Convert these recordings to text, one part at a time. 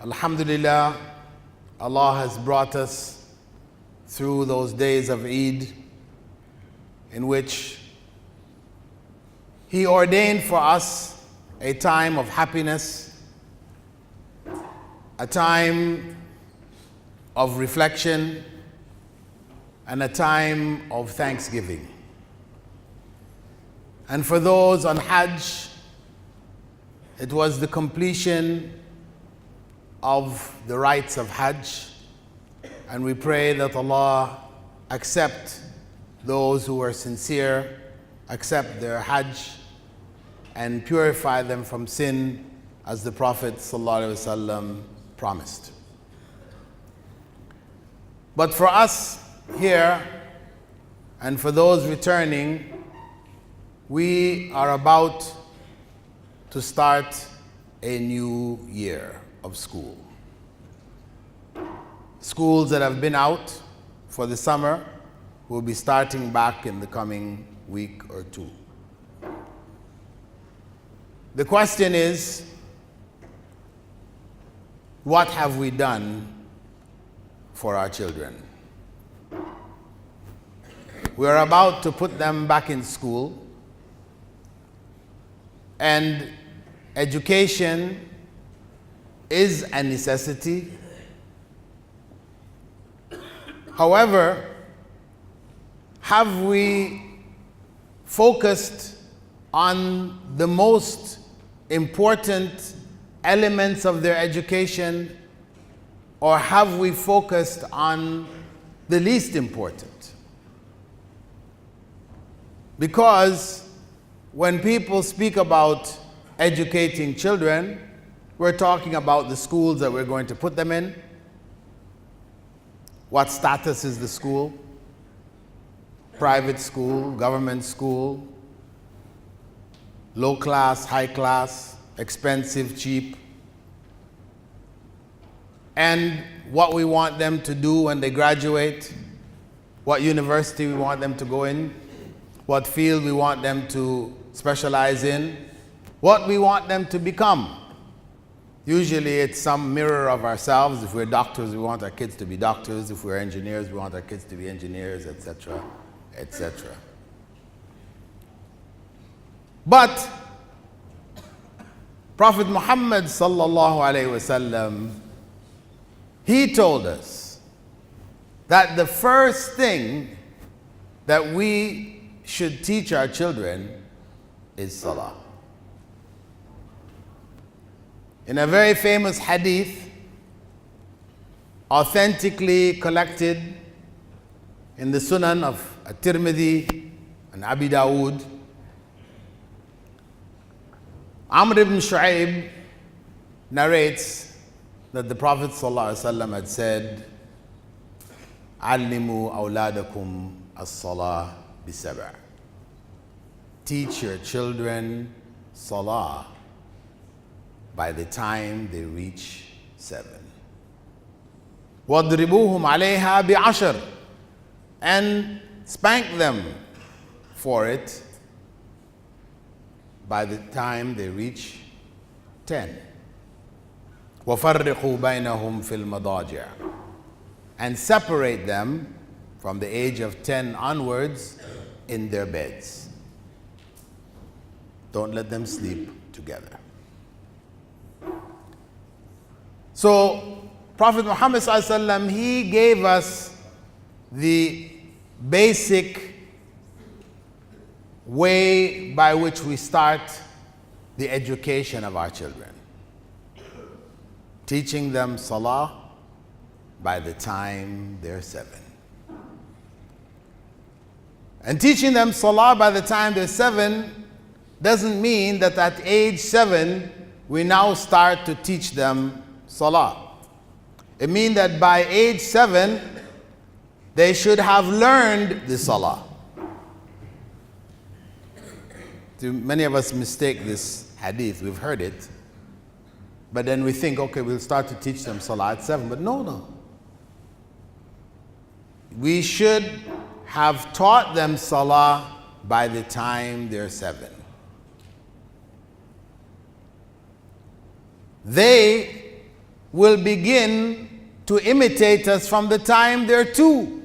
Alhamdulillah, Allah has brought us through those days of Eid in which He ordained for us a time of happiness, a time of reflection, and a time of thanksgiving. And for those on Hajj, it was the completion of the rites of Hajj, and we pray that Allah accept those who are sincere, accept their Hajj, and purify them from sin as the Prophet ﷺ promised. But for us here, and for those returning, we are about to start a new year of school. Schools that have been out for the summer will be starting back in the coming week or two. The question is, what have we done for our children? We are about to put them back in school, and education is a necessity. However, have we focused on the most important elements of their education, or have we focused on the least important? Because when people speak about educating children, we're talking about the schools that we're going to put them in. What status is the school? Private school, government school, low class, high class, expensive, cheap. And what we want them to do when they graduate, what university we want them to go in, what field we want them to specialize in, what we want them to become. Usually it's some mirror of ourselves. If we're doctors, we want our kids to be doctors. If we're engineers, we want our kids to be engineers, etc., etc. But Prophet Muhammad sallallahu alaihi wasallam, he told us that the first thing that we should teach our children is salah. In a very famous hadith, authentically collected in the Sunan of At-Tirmidhi and Abu Dawood, Amr ibn Shu'aib narrates that the Prophet ﷺ had said, "Allimu awladakum as-salah bi-sab'a." Teach your children salah by the time they reach 7. وَاضْرِبُوهُمْ عَلَيْهَا بِعَشْرٍ, and spank them for it by the time they reach 10. وَفَرِّقُوا بَيْنَهُمْ فِي الْمَضَاجِعِ, and separate them from the age of 10 onwards in their beds. Don't let them sleep together. So, Prophet Muhammad ﷺ, he gave us the basic way by which we start the education of our children. Teaching them salah by the time they're 7. And teaching them salah by the time they're 7 doesn't mean that at age 7 we now start to teach them salah. It means that by age 7 they should have learned the salah. Many of us mistake this hadith. We've heard it, but then we think, okay, we'll start to teach them salah at 7. But no. We should have taught them salah by the time they're 7. They will begin to imitate us from the time they're 2.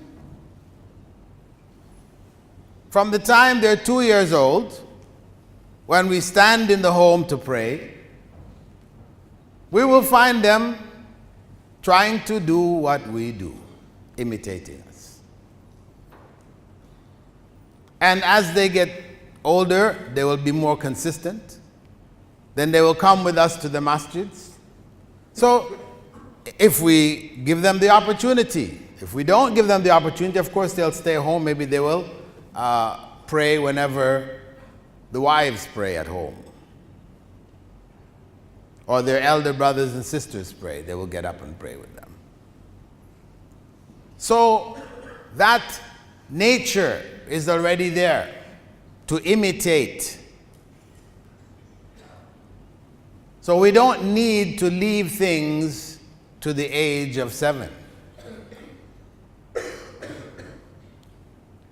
From the time they're 2 years old, when we stand in the home to pray, we will find them trying to do what we do, imitating us. And as they get older, they will be more consistent. Then they will come with us to the masjids. So, if we give them the opportunity, if we don't give them the opportunity, of course they'll stay home. Maybe they will pray whenever the wives pray at home. Or their elder brothers and sisters pray. They will get up and pray with them. So that nature is already there to imitate. So we don't need to leave things to the age of 7.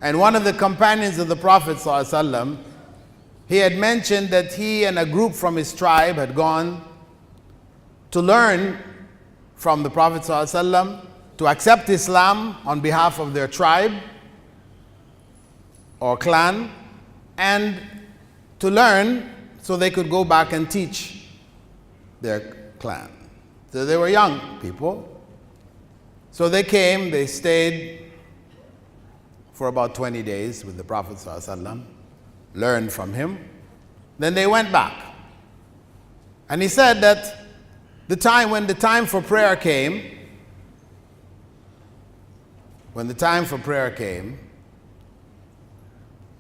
And one of the companions of the Prophet ﷺ, he had mentioned that he and a group from his tribe had gone to learn from the Prophet ﷺ, to accept Islam on behalf of their tribe or clan, and to learn so they could go back and teach their clan. So they were young people. So they came, they stayed for about 20 days with the Prophet ﷺ, learned from him. Then they went back. And he said that when the time for prayer came,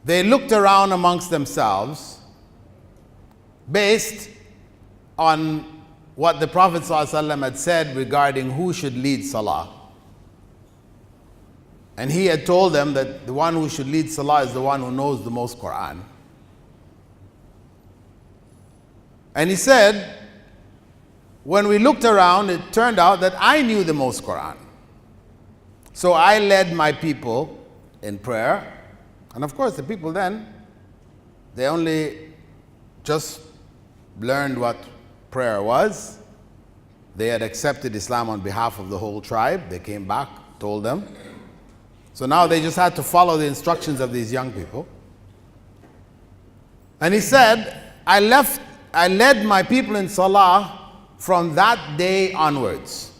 they looked around amongst themselves based on what the Prophet ﷺ had said regarding who should lead Salah. And he had told them that the one who should lead Salah is the one who knows the most Qur'an. And he said, when we looked around, it turned out that I knew the most Qur'an. So I led my people in prayer. And of course, the people then, they only just learned what prayer was. They had accepted Islam on behalf of the whole tribe. They came back, told them. So now they just had to follow the instructions of these young people. And he said, I led my people in Salah from that day onwards.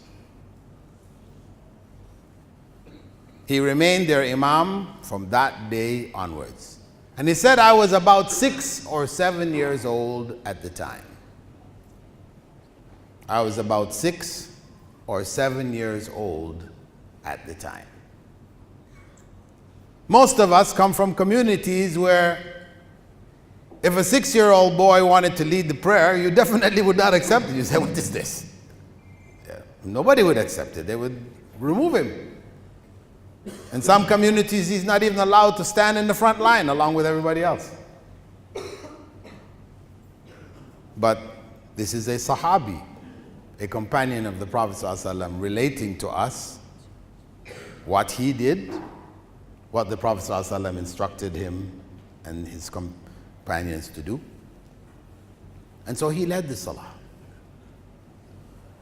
He remained their Imam from that day onwards. And he said, I was about 6 or 7 years old at the time. I was about 6 or 7 years old at the time. Most of us come from communities where if a 6-year-old boy wanted to lead the prayer, you definitely would not accept it. You say, what is this? Yeah. Nobody would accept it. They would remove him. In some communities, he's not even allowed to stand in the front line along with everybody else. But this is a Sahabi, a companion of the Prophet ﷺ, relating to us what he did, what the Prophet ﷺ instructed him and his companions to do. And so he led the Salah.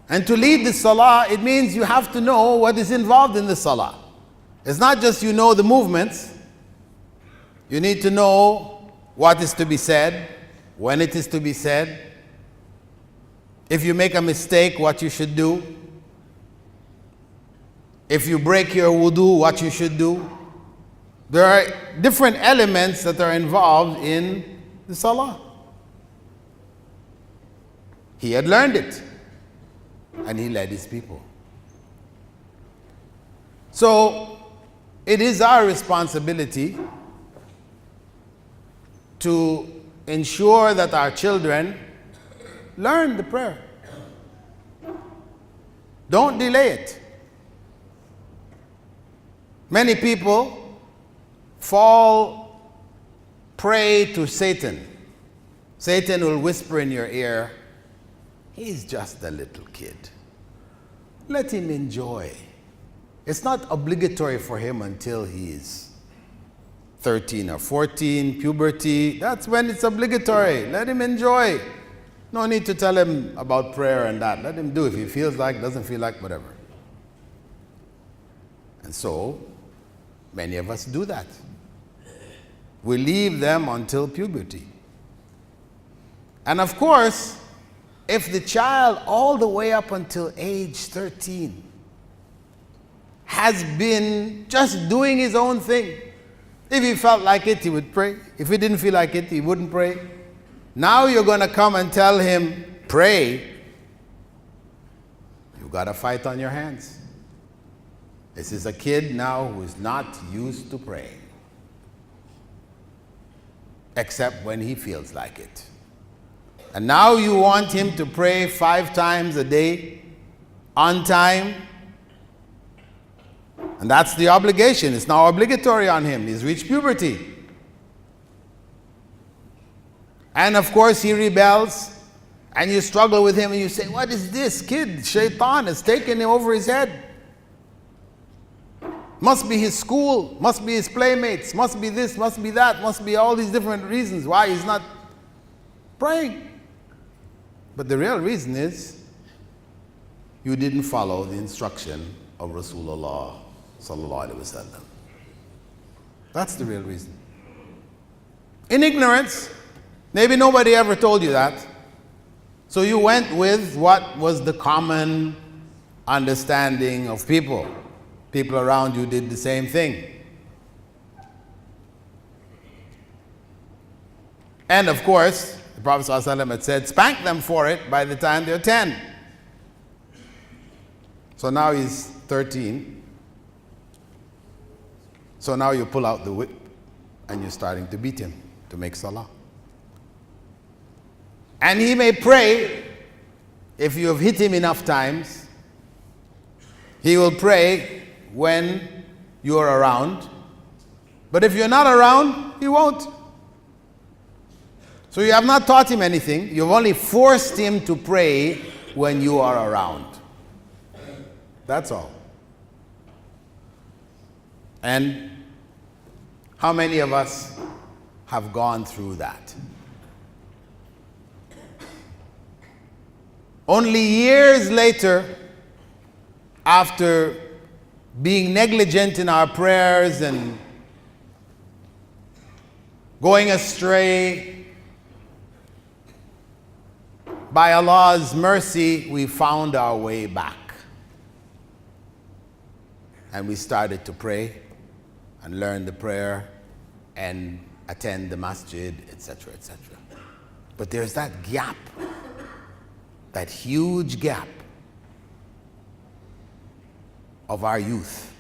And to lead the Salah, it means you have to know what is involved in the Salah. It's not just you know the movements. You need to know what is to be said, when it is to be said. If you make a mistake, what you should do. If you break your wudu, what you should do. There are different elements that are involved in the Salah. He had learned it, and he led his people. So, it is our responsibility to ensure that our children learn the prayer. Don't delay it. Many people fall prey to Satan. Satan will whisper in your ear, he's just a little kid. Let him enjoy. It's not obligatory for him until he is 13 or 14, puberty. That's when it's obligatory. Let him enjoy. No need to tell him about prayer and that. Let him do it. If he feels like, doesn't feel like, whatever. And so, many of us do that. We leave them until puberty. And of course, if the child all the way up until age 13 has been just doing his own thing, if he felt like it, he would pray. If he didn't feel like it, he wouldn't pray. Now you're going to come and tell him, pray. You've got a fight on your hands. This is a kid now who is not used to praying, except when he feels like it. And now you want him to pray 5 times a day, on time. And that's the obligation. It's now obligatory on him. He's reached puberty. And of course he rebels, and you struggle with him and you say, what is this kid? Shaitan has taken him over his head. Must be his school, must be his playmates, must be this, must be that, must be all these different reasons why he's not praying. But the real reason is you didn't follow the instruction of Rasulullah sallallahu alaihi wasallam. That's the real reason. In ignorance. Maybe nobody ever told you that. So you went with what was the common understanding of people. People around you did the same thing. And of course, the Prophet ﷺ had said, spank them for it by the time they're 10. So now he's 13. So now you pull out the whip and you're starting to beat him to make salah. And he may pray, if you have hit him enough times, he will pray when you're around. But if you're not around, he won't. So you have not taught him anything. You've only forced him to pray when you are around. That's all. And how many of us have gone through that? Only years later, after being negligent in our prayers and going astray, by Allah's mercy, we found our way back. And we started to pray and learn the prayer and attend the masjid, etc., etc. But there's that gap. That huge gap of our youth.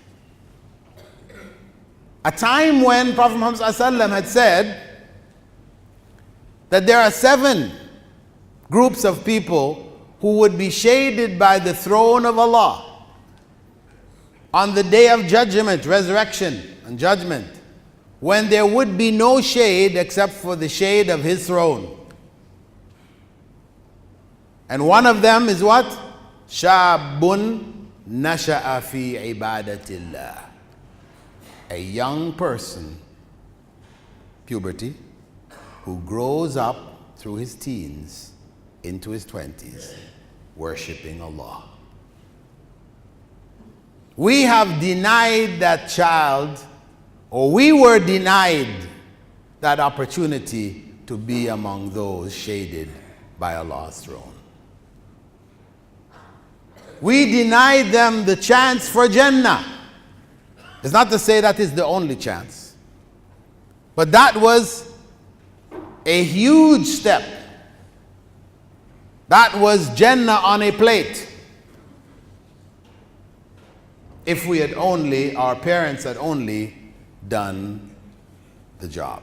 A time when Prophet Muhammad ﷺ had said that there are 7 groups of people who would be shaded by the throne of Allah on the day of judgment, resurrection and judgment, when there would be no shade except for the shade of His throne. And one of them is what? Shabun nasha'a fi ibadatillah. A young person, puberty, who grows up through his teens into his 20s, worshipping Allah. We have denied that child, or we were denied that opportunity to be among those shaded by Allah's throne. We denied them the chance for Jannah. It's not to say that is the only chance, but that was a huge step. That was Jannah on a plate. If we had only, our parents had only done the job,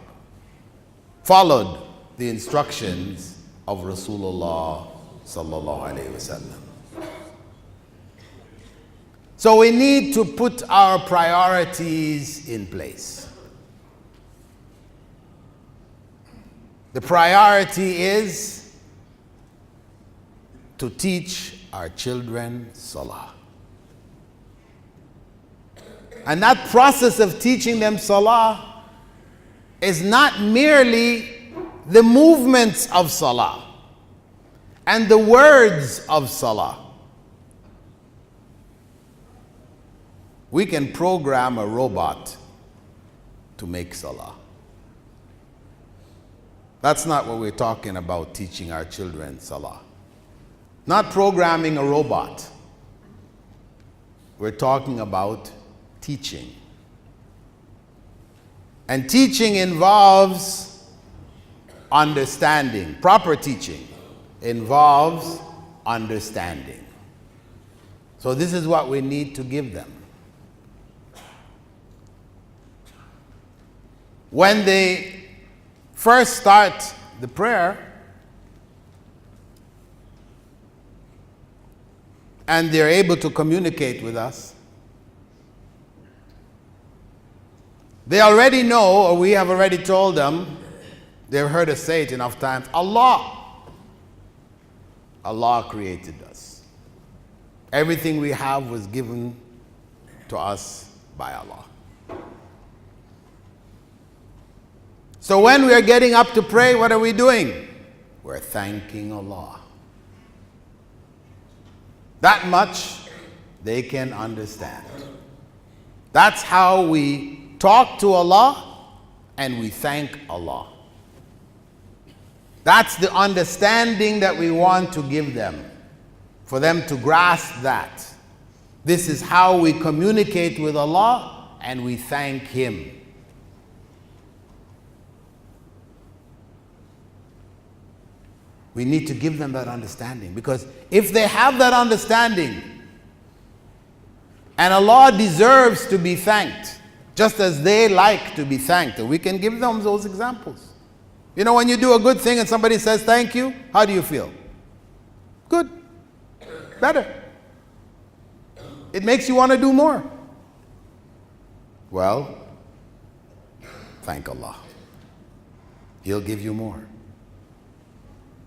followed the instructions of Rasulullah sallallahu alaihi wasallam. So we need to put our priorities in place. The priority is to teach our children Salah. And that process of teaching them Salah is not merely the movements of Salah. and the words of salah. We can program a robot to make salah. That's not what we're talking about teaching our children salah. Not programming a robot. We're talking about teaching. And teaching involves understanding. Proper teaching involves understanding. So this is what we need to give them. When they first start the prayer, and they're able to communicate with us, they already know, or we have already told them, they've heard us say it enough times, Allah created us. Everything we have was given to us by Allah. So when we are getting up to pray, what are we doing? We're thanking Allah. That much they can understand. That's how we talk to Allah and we thank Allah. That's the understanding that we want to give them, for them to grasp that. This is how we communicate with Allah and we thank Him. We need to give them that understanding, because if they have that understanding, and Allah deserves to be thanked, just as they like to be thanked, and we can give them those examples. You know, when you do a good thing and somebody says thank you, how do you feel? Good. Better. It makes you want to do more. Well, thank Allah. He'll give you more.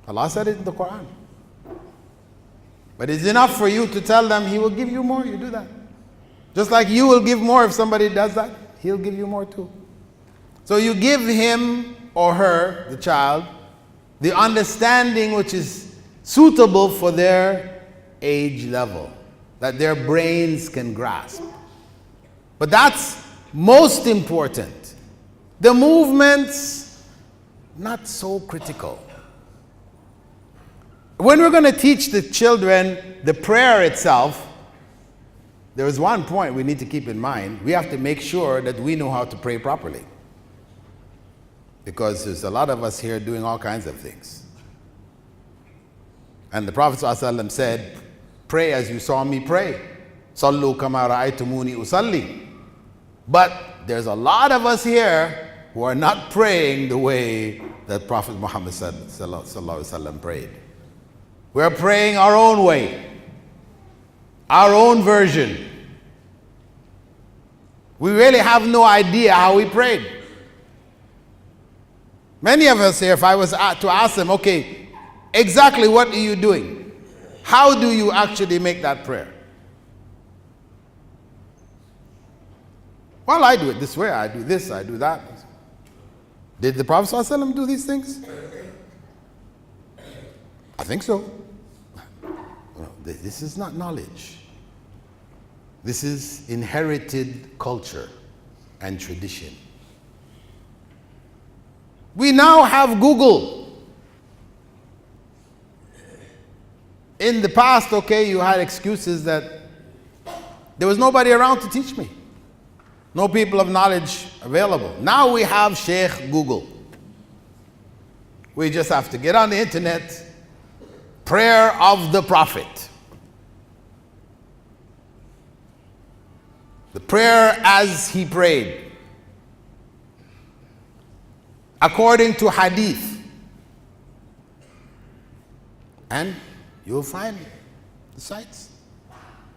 Allah said it in the Quran. But it's enough for you to tell them He will give you more, you do that. Just like you will give more if somebody does that, He'll give you more too. So you give him or her, the child, the understanding which is suitable for their age level, that their brains can grasp. But that's most important. The movements, not so critical. When we're going to teach the children the prayer itself, there is one point we need to keep in mind. We have to make sure that we know how to pray properly. Because there's a lot of us here doing all kinds of things. And the Prophet ﷺ said, pray as you saw me pray. Sallu kama ra'aytumuni usalli. But there's a lot of us here who are not praying the way that Prophet Muhammad ﷺ prayed. We're praying our own way, our own version. We really have no idea how we prayed. Many of us here, if I was to ask them, okay, exactly what are you doing? How do you actually make that prayer? Well, I do it this way, I do this, I do that. Did the Prophet ﷺ do these things? I think so. This is not knowledge. This is inherited culture and tradition. We now have Google. In the past, okay, you had excuses that there was nobody around to teach me. No people of knowledge available. Now we have Sheikh Google. We just have to get on the internet, prayer of the Prophet. The prayer as he prayed, according to hadith. And you'll find the sites.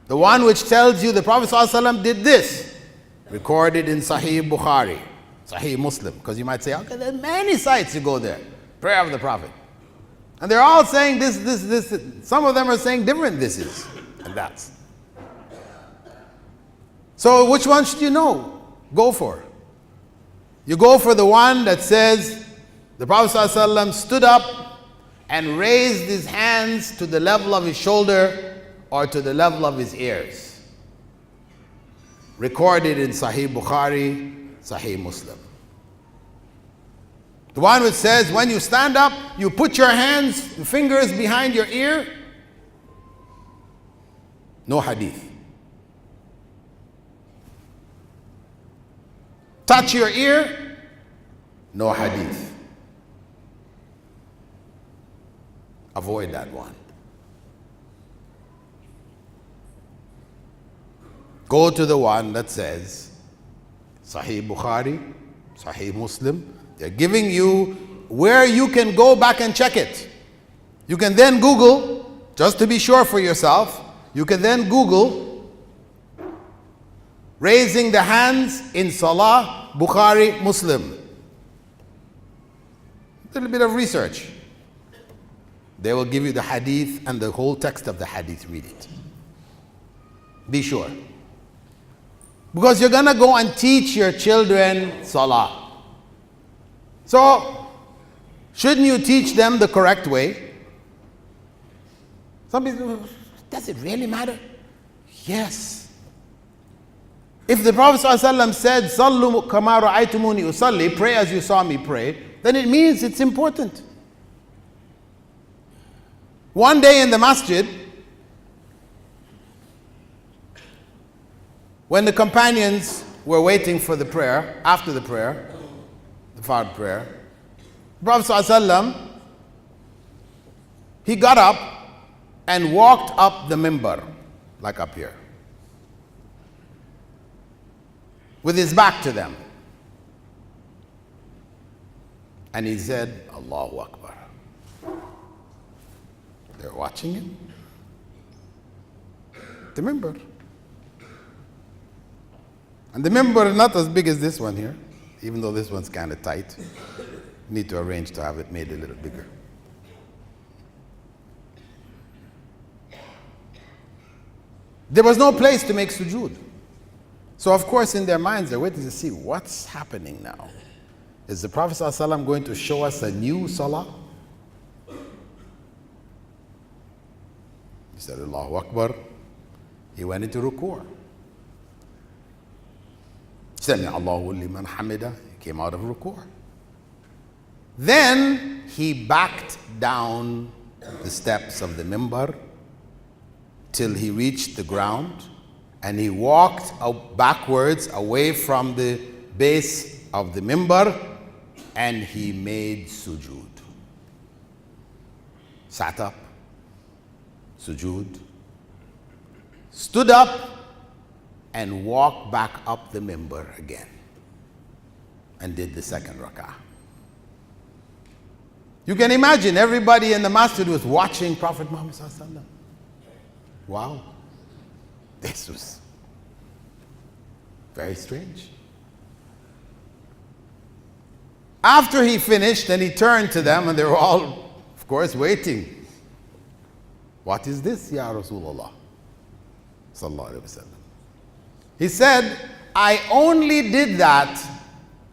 The one which tells you the Prophet ﷺ did this, recorded in Sahih Bukhari, Sahih Muslim. Because you might say, okay, there are many sites you go there. Prayer of the Prophet. And they're all saying this. Some of them are saying different thises and that's. So which one should you go for? You go for the one that says the Prophet ﷺ stood up and raised his hands to the level of his shoulder or to the level of his ears. Recorded in Sahih Bukhari, Sahih Muslim. The one which says when you stand up, you put your hands, fingers behind your ear. No hadith. Touch your ear. No hadith. Avoid that one. Go to the one that says Sahih Bukhari, Sahih Muslim. They're giving you where you can go back and check it. You can then Google, just to be sure for yourself, you can then Google raising the hands in Salah, Bukhari, Muslim. A little bit of research. They will give you the hadith and the whole text of the hadith. Read it. Be sure. Because you're going to go and teach your children Salah. So, shouldn't you teach them the correct way? Some people, does it really matter? Yes. If the Prophet ﷺ said, Sallu kama ra'aytumuni usalli, pray as you saw me pray, then it means it's important. One day in the masjid, when the companions were waiting for the prayer, after the prayer, the Fard prayer, the Prophet ﷺ, he got up and walked up the mimbar, like up here, with his back to them. And he said, Allahu Akbar. They're watching him. The mimbar. And the mimbar is not as big as this one here, even though this one's kind of tight. Need to arrange to have it made a little bigger. There was no place to make sujood. So of course in their minds they're waiting to see what's happening now. Is the Prophet ﷺ going to show us a new salah? He said Allahu Akbar. He went into ruku'. Sami Allahu liman hamida. He came out of ruku'. Then he backed down the steps of the mimbar till he reached the ground, and he walked out backwards away from the base of the mimbar, and he made sujood. Sat up, sujood, stood up, and walked back up the mimbar again, and did the second rak'ah. You can imagine everybody in the masjid was watching Prophet Muhammad sallallahu alaihi wasallam. Wow, this was very strange. After he finished, then he turned to them, and they were all, of course, waiting. What is this, Ya Rasulullah? Sallallahu alaihi wasallam. He said, I only did that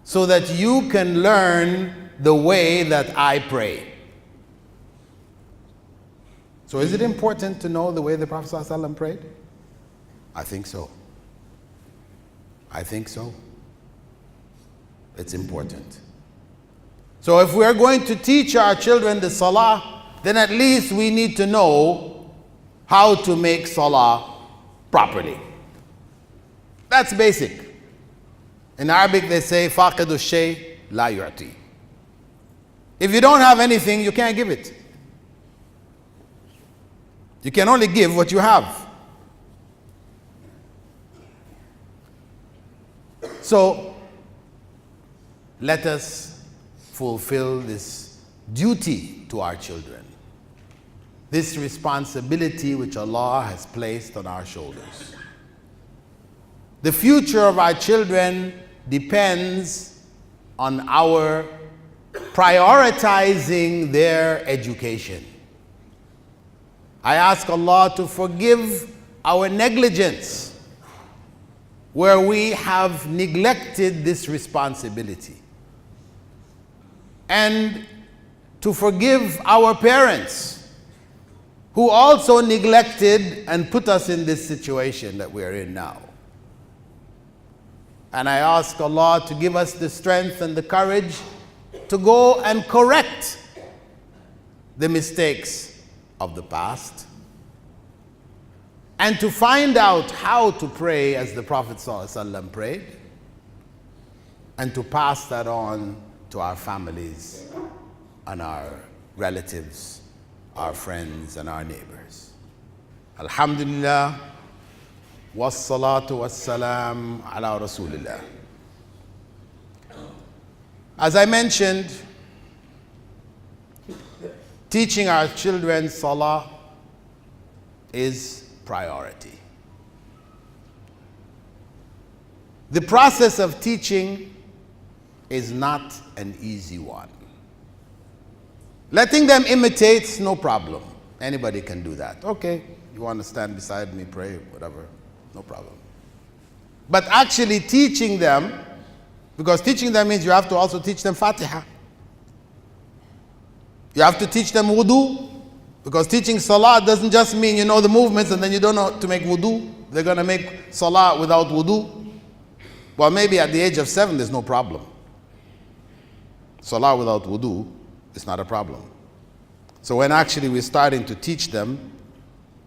so that you can learn the way that I pray. So is it important to know the way the Prophet ﷺ prayed? I think so. I think so. It's important. So if we are going to teach our children the salah, then at least we need to know how to make salah properly. That's basic. In Arabic they say, فَاقِدُ الشَّيْء لَا يُعْطِي. If you don't have anything, you can't give it. You can only give what you have. So, let us fulfill this duty to our children. This responsibility which Allah has placed on our shoulders. The future of our children depends on our prioritizing their education. I ask Allah to forgive our negligence where we have neglected this responsibility, and to forgive our parents who also neglected and put us in this situation that we are in now. And I ask Allah to give us the strength and the courage to go and correct the mistakes of the past and to find out how to pray as the Prophet ﷺ prayed, and to pass that on to our families and our relatives, our friends and our neighbors. Alhamdulillah, wassalatu wassalam ala Rasulillah. As I mentioned, teaching our children salah is priority. The process of teaching is not an easy one. Letting them imitate, no problem. Anybody can do that. Okay, you want to stand beside me, pray, whatever, no problem. But actually teaching them, because teaching them means you have to also teach them Fatiha. You have to teach them wudu, because teaching salah doesn't just mean you know the movements and then you don't know to make wudu. They're going to make salah without wudu. Well, maybe at the age of 7 there's no problem. Salah without wudu is not a problem. So when actually we're starting to teach them,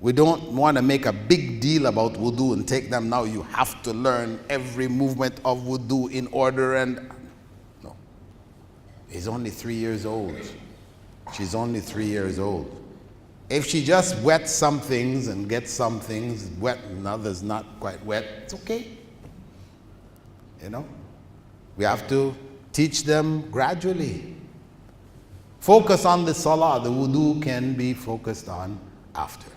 we don't want to make a big deal about wudu and take them, now you have to learn every movement of wudu in order, and no. He's only 3 years old. She's only 3 years old. If she just wets some things and gets some things wet and others not quite wet, it's okay. You know? We have to teach them gradually. Focus on the salah. The wudu can be focused on after.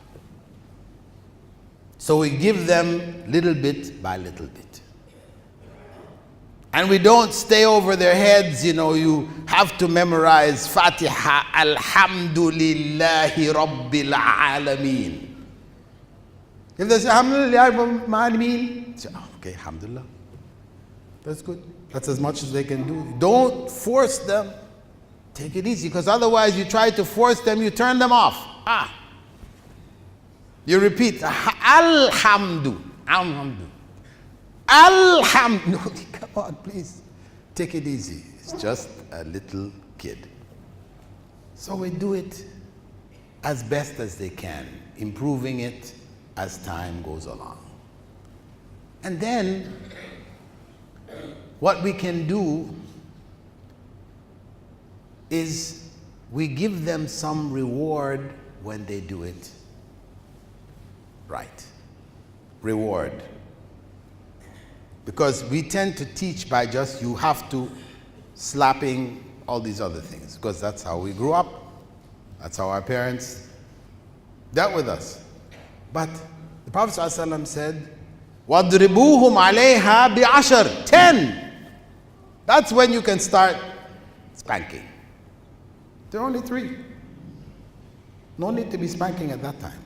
So we give them little bit by little bit. And we don't stay over their heads, you know, you have to memorize Fatiha, Alhamdulillahi Rabbil Alameen. If they say, Alhamdulillah Rabbil Alameen, say, oh, okay, Alhamdulillah. That's good. That's as much as they can do. Don't force them. Take it easy, because otherwise you try to force them, you turn them off. You repeat, Alhamdu, Alhamdu. Alhamdulillah. Come on, please. Take it easy. It's just a little kid. So we do it as best as they can, improving it as time goes along. And then what we can do is we give them some reward when they do it right. Reward. Because we tend to teach by just you have to, slapping, all these other things. Because that's how we grew up. That's how our parents dealt with us. But the Prophet ﷺ said, وَاضْرِبُوهُمْ عَلَيْهَا بِعَشَرٍ 10. That's when you can start spanking. There are only 3. No need to be spanking at that time.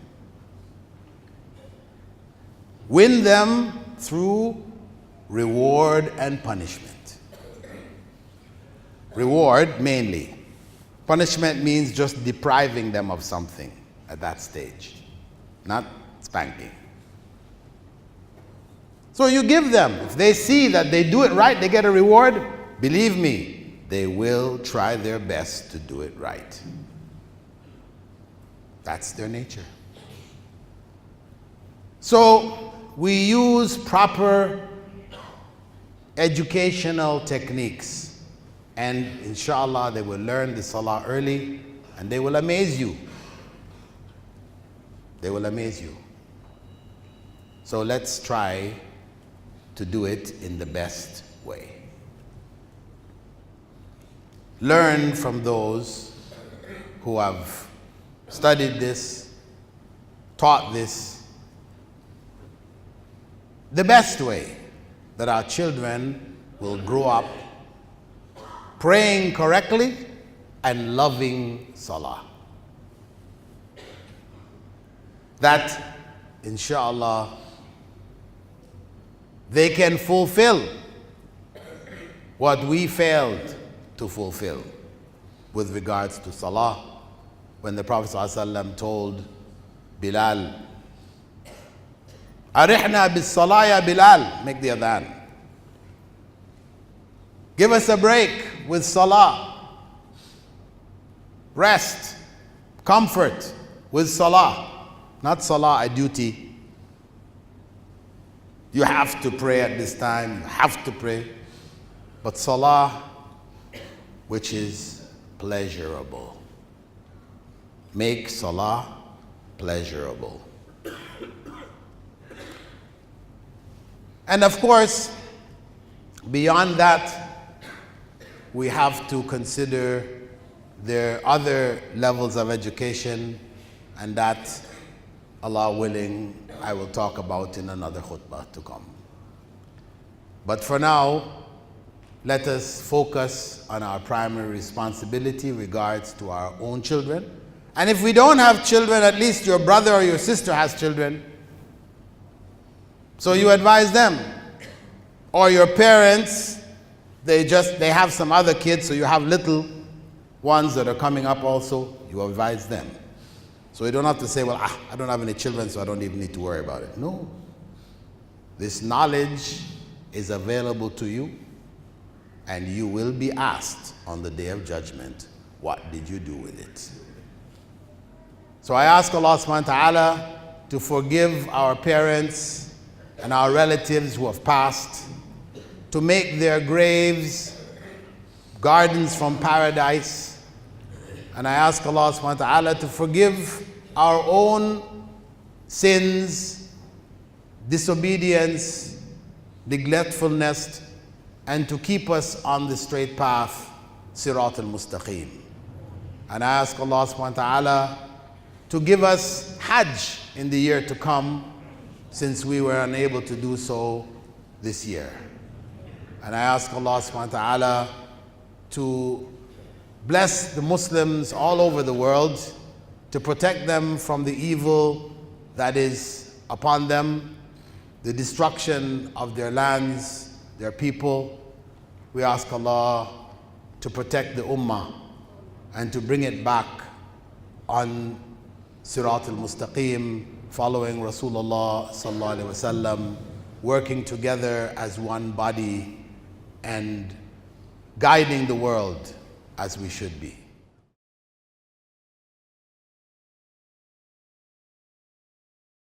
Win them through reward and punishment. Reward mainly. Punishment means just depriving them of something at that stage, not spanking. So you give them. If they see that they do it right, they get a reward. Believe me, they will try their best to do it right. That's their nature. So we use proper educational techniques, and inshallah they will learn the salah early and they will amaze you. They will amaze you. So let's try to do it in the best way. Learn from those who have studied this, taught this, the best way that our children will grow up praying correctly and loving salah. That, inshallah, they can fulfill what we failed to fulfill. with regards to salah. When the Prophet ﷺ told Bilal, Arihna bis salah ya Bilal, make the adhan. Give us a break with salah. Rest, comfort with salah. Not salah a duty. You have to pray at this time, you have to pray. But salah, which is pleasurable. Make salah pleasurable. And of course, beyond that, we have to consider there are other levels of education, and that, Allah willing, I will talk about in another khutbah to come. But for now, let us focus on our primary responsibility regards to our own children. And if we don't have children, at least your brother or your sister has children. So you advise them. Or your parents, they have some other kids, so you have little ones that are coming up also, you advise them. So you don't have to say, well, I don't have any children, so I don't even need to worry about it. No. This knowledge is available to you, and you will be asked on the day of judgment, what did you do with it? So I ask Allah subhanahu wa ta'ala to forgive our parents and our relatives who have passed, to make their graves gardens from paradise. And I ask Allah subhanahu wa ta'ala to forgive our own sins, disobedience, neglectfulness, and to keep us on the straight path, Sirat al-Mustaqim. And I ask Allah subhanahu wa ta'ala to give us Hajj in the year to come, since we were unable to do so this year. And I ask Allah subhanahu wa ta'ala to bless the Muslims all over the world, to protect them from the evil that is upon them, the destruction of their lands, their people. We ask Allah to protect the Ummah and to bring it back on Sirat al-Mustaqim, following Rasulullah sallallahu alaihi wasallam, working together as one body and guiding the world as we should be.